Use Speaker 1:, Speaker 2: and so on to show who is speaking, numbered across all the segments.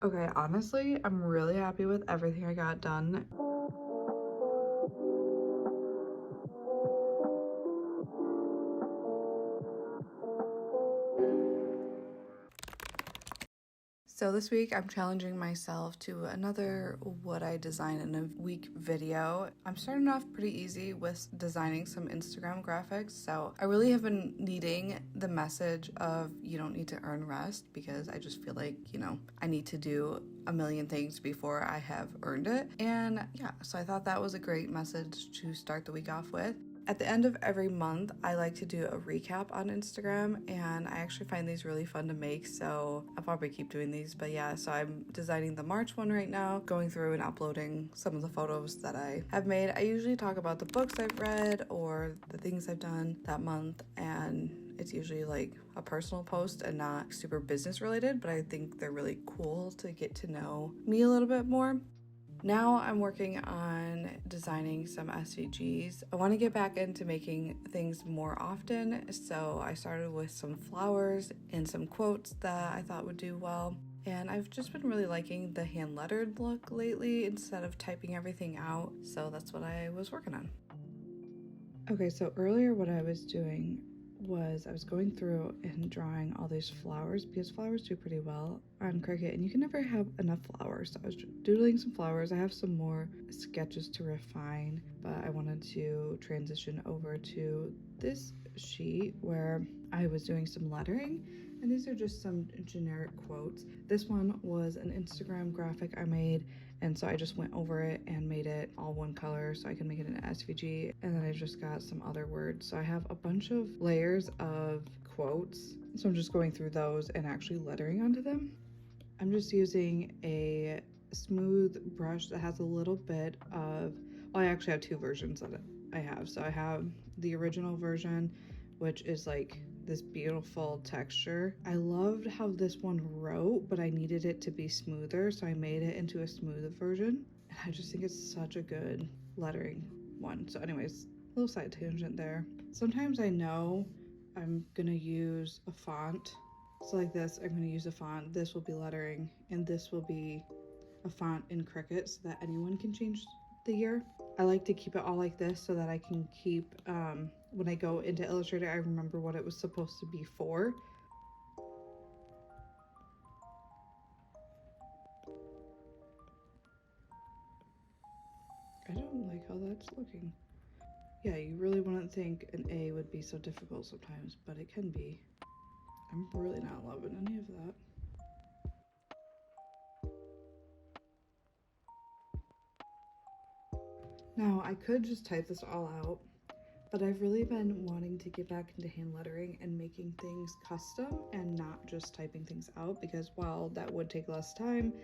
Speaker 1: Okay, honestly, I'm really happy with everything I got done. So this week I'm challenging myself to another what I design in a week video. I'm starting off pretty easy with designing some Instagram graphics. So I really have been needing the message of you don't need to earn rest, because I just feel like, I need to do a million things before I have earned it. And yeah, so I thought that was a great message to start the week off with. At the end of every month, I like to do a recap on Instagram, and I actually find these really fun to make, so I'll probably keep doing these. But yeah, so I'm designing the March one right now, going through and uploading some of the photos that I have made. I usually talk about the books I've read or the things I've done that month, and it's usually like a personal post and not super business related, but I think they're really cool to get to know me a little bit more. Now I'm working on designing some SVGs. I want to get back into making things more often, so I started with some flowers and some quotes that I thought would do well. And I've just been really liking the hand lettered look lately instead of typing everything out, so that's what I was working on. Okay, so earlier what I was doing was I was going through and drawing all these flowers, because flowers do pretty well on Cricut and you can never have enough flowers. So I was doodling some flowers. I have some more sketches to refine, but I wanted to transition over to this sheet where I was doing some lettering, and these are just some generic quotes. This one was an Instagram graphic I made, and so I just went over it and made it all one color so I can make it an SVG, and then I just got some other words. So I have a bunch of layers of quotes, so I'm just going through those and actually lettering onto them. I'm just using a smooth brush that has a little bit of, well, I actually have two versions of it. I have. So I have the original version, which is like this beautiful texture. I loved how this one wrote, but I needed it to be smoother, so I made it into a smooth version. And I just think it's such a good lettering one. So anyways, a little side tangent there. Sometimes I know I'm gonna use a font. So like this, I'm gonna use a font. This will be lettering, and this will be a font in Cricut so that anyone can change the year. I like to keep it all like this so that I can keep, when I go into Illustrator, I remember what it was supposed to be for. I don't like how that's looking. Yeah, you really wouldn't think an A would be so difficult sometimes, but it can be. I'm really not loving any of that. Now, I could just type this all out, but I've really been wanting to get back into hand lettering and making things custom and not just typing things out, because while that would take less time,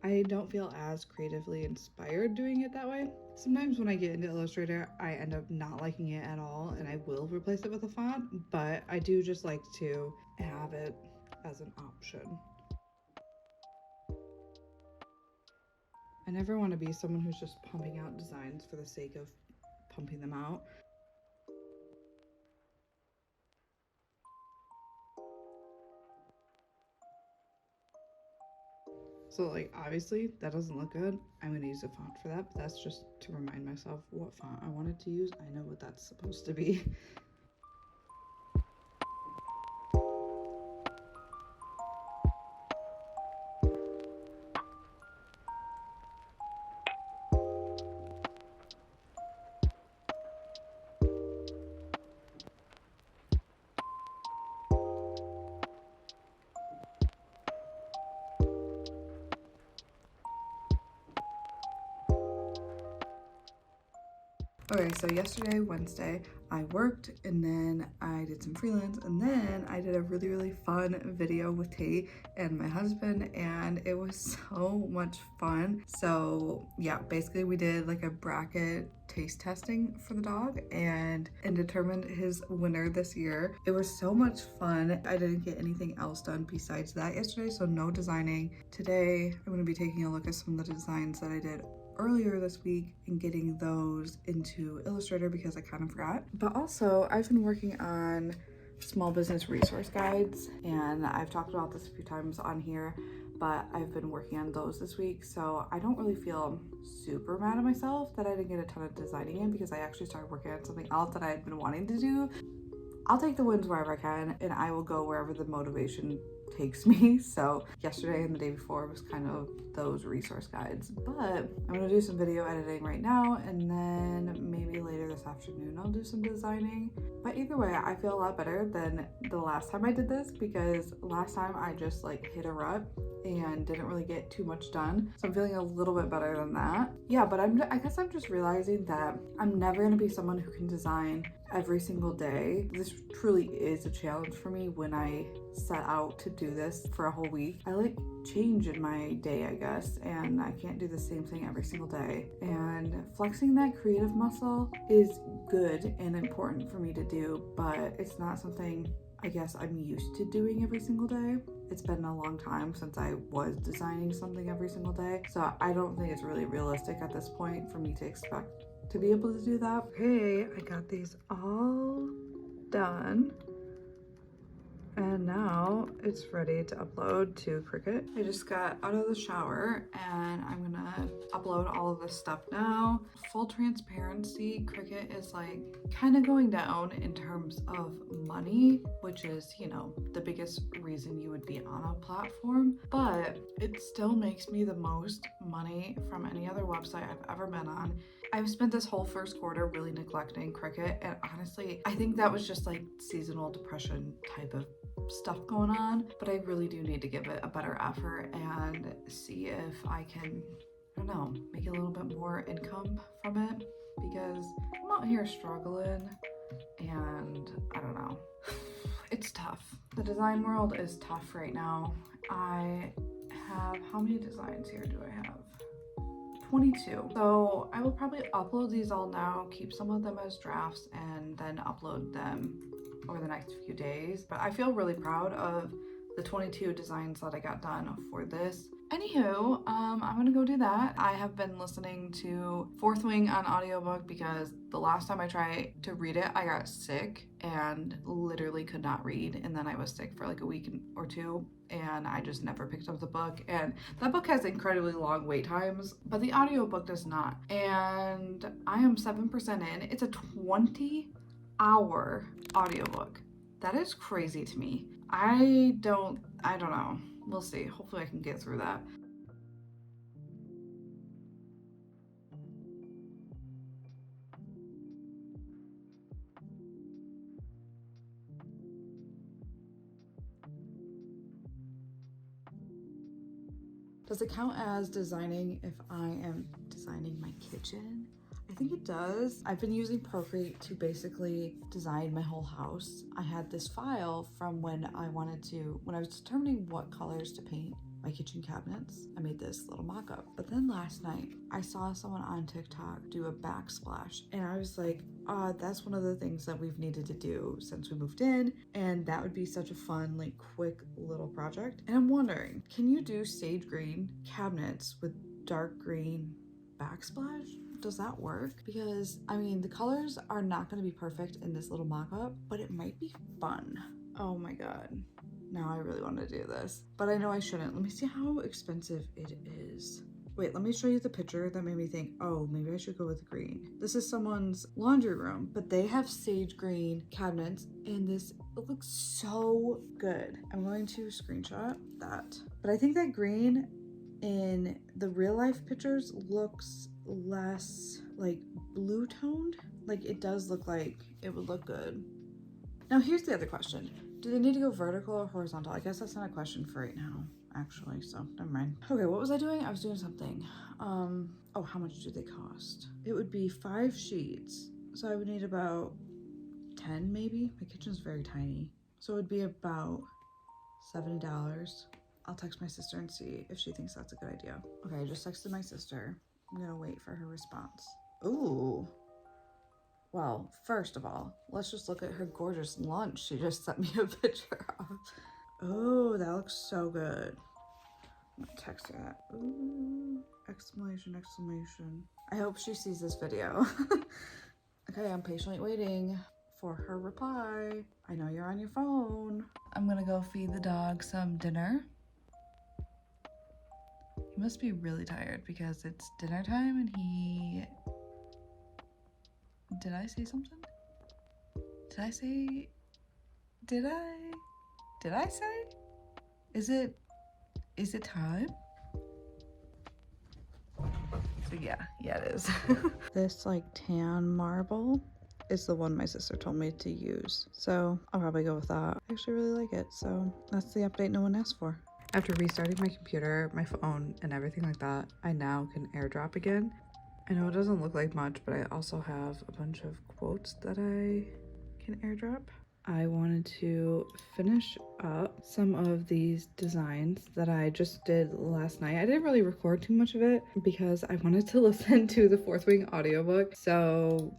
Speaker 1: I don't feel as creatively inspired doing it that way. Sometimes when I get into Illustrator, I end up not liking it at all and I will replace it with a font, but I do just like to have it as an option. I never want to be someone who's just pumping out designs for the sake of pumping them out. So like, obviously that doesn't look good. I'm gonna use a font for that, but that's just to remind myself what font I wanted to use. I know what that's supposed to be. Okay, so yesterday, Wednesday, I worked and then I did some freelance, and then I did a really, really fun video with Tate and my husband, and it was so much fun. So yeah, basically we did like a bracket taste testing for the dog and determined his winner this year. It was so much fun. I didn't get anything else done besides that yesterday, so no designing. Today, I'm gonna be taking a look at some of the designs that I did earlier this week and getting those into Illustrator because I kind of forgot. But also, I've been working on small business resource guides, and I've talked about this a few times on here, but I've been working on those this week, so I don't really feel super mad at myself that I didn't get a ton of designing in because I actually started working on something else that I had been wanting to do. I'll take the wins wherever I can, and I will go wherever the motivation takes me. So yesterday and the day before was kind of those resource guides, but I'm gonna do some video editing right now, and then maybe later this afternoon I'll do some designing. But either way, I feel a lot better than the last time I did this, because last time I just like hit a rut and didn't really get too much done. So I'm feeling a little bit better than that. Yeah, but I guess I'm just realizing that I'm never gonna be someone who can design every single day. This truly is a challenge for me when I set out to do this for a whole week. I like change in my day, I guess, and I can't do the same thing every single day. And flexing that creative muscle is good and important for me to do, but it's not something I guess I'm used to doing every single day. It's been a long time since I was designing something every single day, so I don't think it's really realistic at this point for me to expect to be able to do that. Okay, I got these all done, and now it's ready to upload to Cricut. I just got out of the shower and I'm gonna upload all of this stuff now. Full transparency, Cricut is like kind of going down in terms of money, which is, you know, the biggest reason you would be on a platform, but it still makes me the most money from any other website I've ever been on. I've spent this whole first quarter really neglecting Cricut, and honestly, I think that was just like seasonal depression type of stuff going on, but I really do need to give it a better effort and see if I can, I don't know, make a little bit more income from it, because I'm out here struggling and I don't know. It's tough. The design world is tough right now. I have, how many designs here do I have? 22. So I will probably upload these all now, keep some of them as drafts, and then upload them over the next few days. But I feel really proud of the 22 designs that I got done for this. Anywho, I'm gonna go do that. I have been listening to Fourth Wing on audiobook because the last time I tried to read it, I got sick and literally could not read. And then I was sick for like a week or two, and I just never picked up the book. And that book has incredibly long wait times, but the audiobook does not. And I am 7% in. It's a 20-hour audiobook. That is crazy to me. I don't know. We'll see. Hopefully I can get through that. Does it count as designing if I am designing my kitchen? I think it does. I've been using Procreate to basically design my whole house. I had this file from when I was determining what colors to paint my kitchen cabinets. I made this little mock-up. But then last night, I saw someone on TikTok do a backsplash, and I was like, that's one of the things that we've needed to do since we moved in, and that would be such a fun, like, quick little project. And I'm wondering, can you do sage green cabinets with dark green backsplash? Does that work? Because I mean, the colors are not going to be perfect in this little mock-up, but it might be fun. Oh my god, now I really want to do this, but I know I shouldn't. Let me see how expensive it is. Wait, let me show you the picture that made me think, oh, maybe I should go with green. This is someone's laundry room, but they have sage green cabinets, and it looks so good. I'm going to screenshot that. But I think that green in the real life pictures looks less like blue toned. Like, it does look like it would look good. Now here's the other question. Do they need to go vertical or horizontal? I guess that's not a question for right now, actually, so never mind. Okay, what was I doing? I was doing something. Oh, how much do they cost? It would be 5 sheets. So I would need about 10 maybe. My kitchen's very tiny. So it would be about $70. I'll text my sister and see if she thinks that's a good idea. Okay, I just texted my sister. I'm gonna wait for her response. Ooh. Well, first of all, let's just look at her gorgeous lunch she just sent me a picture of. Oh, that looks so good. I'm gonna text her that. Ooh, exclamation, exclamation. I hope she sees this video. Okay, I'm patiently waiting for her reply. I know you're on your phone. I'm gonna go feed the dog some dinner. He must be really tired because it's dinner time and he... Did I say something? Did I say... Did I say? Is it time? So yeah, it is. This like tan marble is the one my sister told me to use. So I'll probably go with that. I actually really like it. So that's the update no one asked for. After restarting my computer, my phone, and everything like that, I now can airdrop again. I know it doesn't look like much, but I also have a bunch of quotes that I can airdrop. I wanted to finish up some of these designs that I just did last night. I didn't really record too much of it because I wanted to listen to the Fourth Wing audiobook, so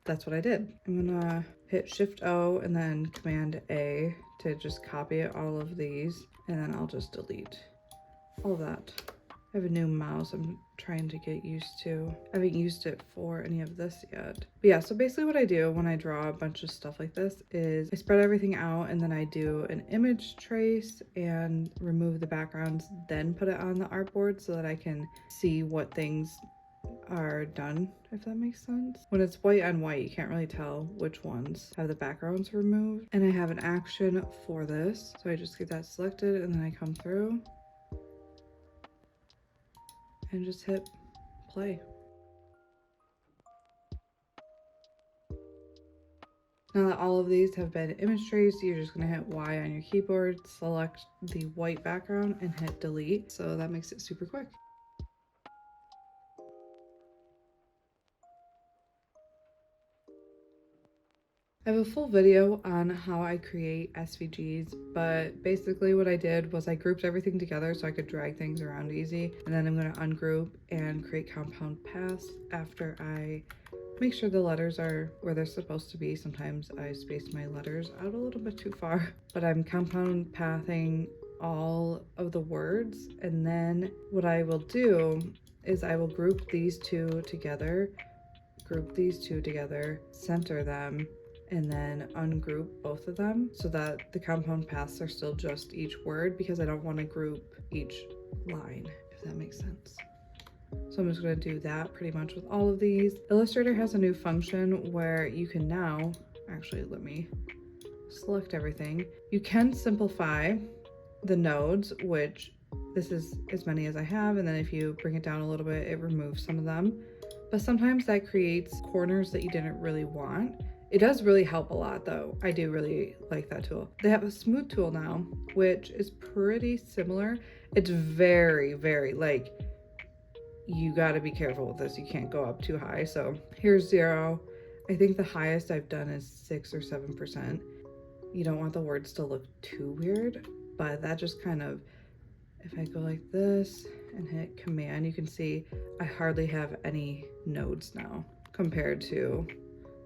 Speaker 1: that's what I did. I'm gonna hit Shift O and then Command A to just copy all of these, and then I'll just delete all of that. I have a new mouse I'm trying to get used to. I haven't used it for any of this yet. But yeah, so basically what I do when I draw a bunch of stuff like this is I spread everything out and then I do an image trace and remove the backgrounds, then put it on the artboard so that I can see what things are done, if that makes sense. When it's white on white, you can't really tell which ones have the backgrounds removed. And I have an action for this. So I just get that selected and then I come through and just hit play. Now that all of these have been image traced, you're just gonna hit Y on your keyboard, select the white background and hit delete. So that makes it super quick. I have a full video on how I create SVGs, but basically what I did was I grouped everything together so I could drag things around easy. And then I'm going to ungroup and create compound paths after I make sure the letters are where they're supposed to be. Sometimes I space my letters out a little bit too far, but I'm compound pathing all of the words. And then what I will do is I will group these two together, center them, and then ungroup both of them so that the compound paths are still just each word, because I don't want to group each line, if that makes sense. So I'm just going to do that pretty much with all of these. Illustrator has a new function where you can now, actually let me select everything. You can simplify the nodes, which this is as many as I have, and then if you bring it down a little bit, it removes some of them. But sometimes that creates corners that you didn't really want. It does really help a lot though. I do really like that tool. They have a smooth tool now, which is pretty similar. It's very, like, you gotta be careful with this. You can't go up too high. So here's 0. I think the highest I've done is 6 or 7%. You don't want the words to look too weird, but that just kind of, if I go like this and hit command, you can see I hardly have any nodes now compared to,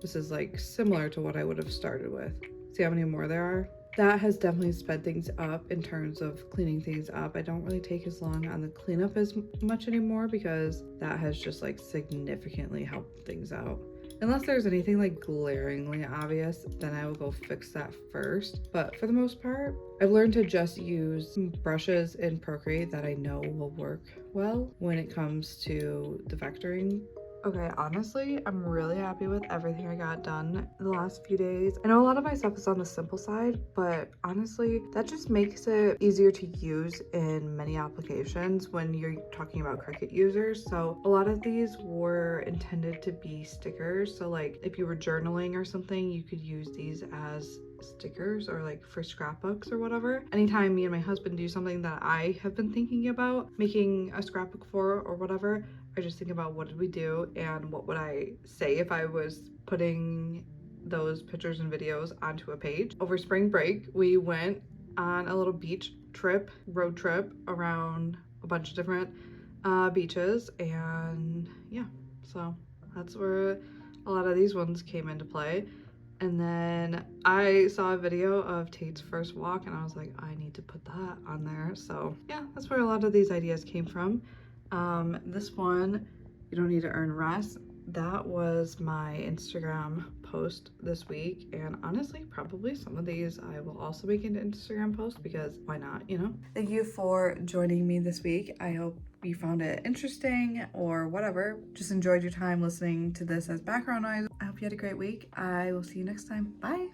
Speaker 1: this is like similar to what I would have started with. See how many more there are? That has definitely sped things up in terms of cleaning things up. I don't really take as long on the cleanup as much anymore because that has just like significantly helped things out. Unless there's anything like glaringly obvious, then I will go fix that first. But for the most part, I've learned to just use brushes in Procreate that I know will work well when it comes to the vectoring. Okay, honestly, I'm really happy with everything I got done the last few days. I know a lot of my stuff is on the simple side, but honestly, that just makes it easier to use in many applications when you're talking about Cricut users. So a lot of these were intended to be stickers. So like if you were journaling or something, you could use these as stickers, or like for scrapbooks or whatever. Anytime me and my husband do something that I have been thinking about making a scrapbook for or whatever, I just think about what did we do and what would I say if I was putting those pictures and videos onto a page. Over spring break, we went on a little beach trip, road trip around a bunch of different beaches, and yeah, so that's where a lot of these ones came into play. And then I saw a video of Tate's first walk and I was like, I need to put that on there. So yeah, that's where a lot of these ideas came from. This one, you don't need to earn rest. That was my Instagram post this week. And honestly, probably some of these I will also make into Instagram posts because why not, you know? Thank you for joining me this week. I hope you found it interesting or whatever, just enjoyed your time listening to this as background noise. I hope you had a great week. I will see you next time. Bye.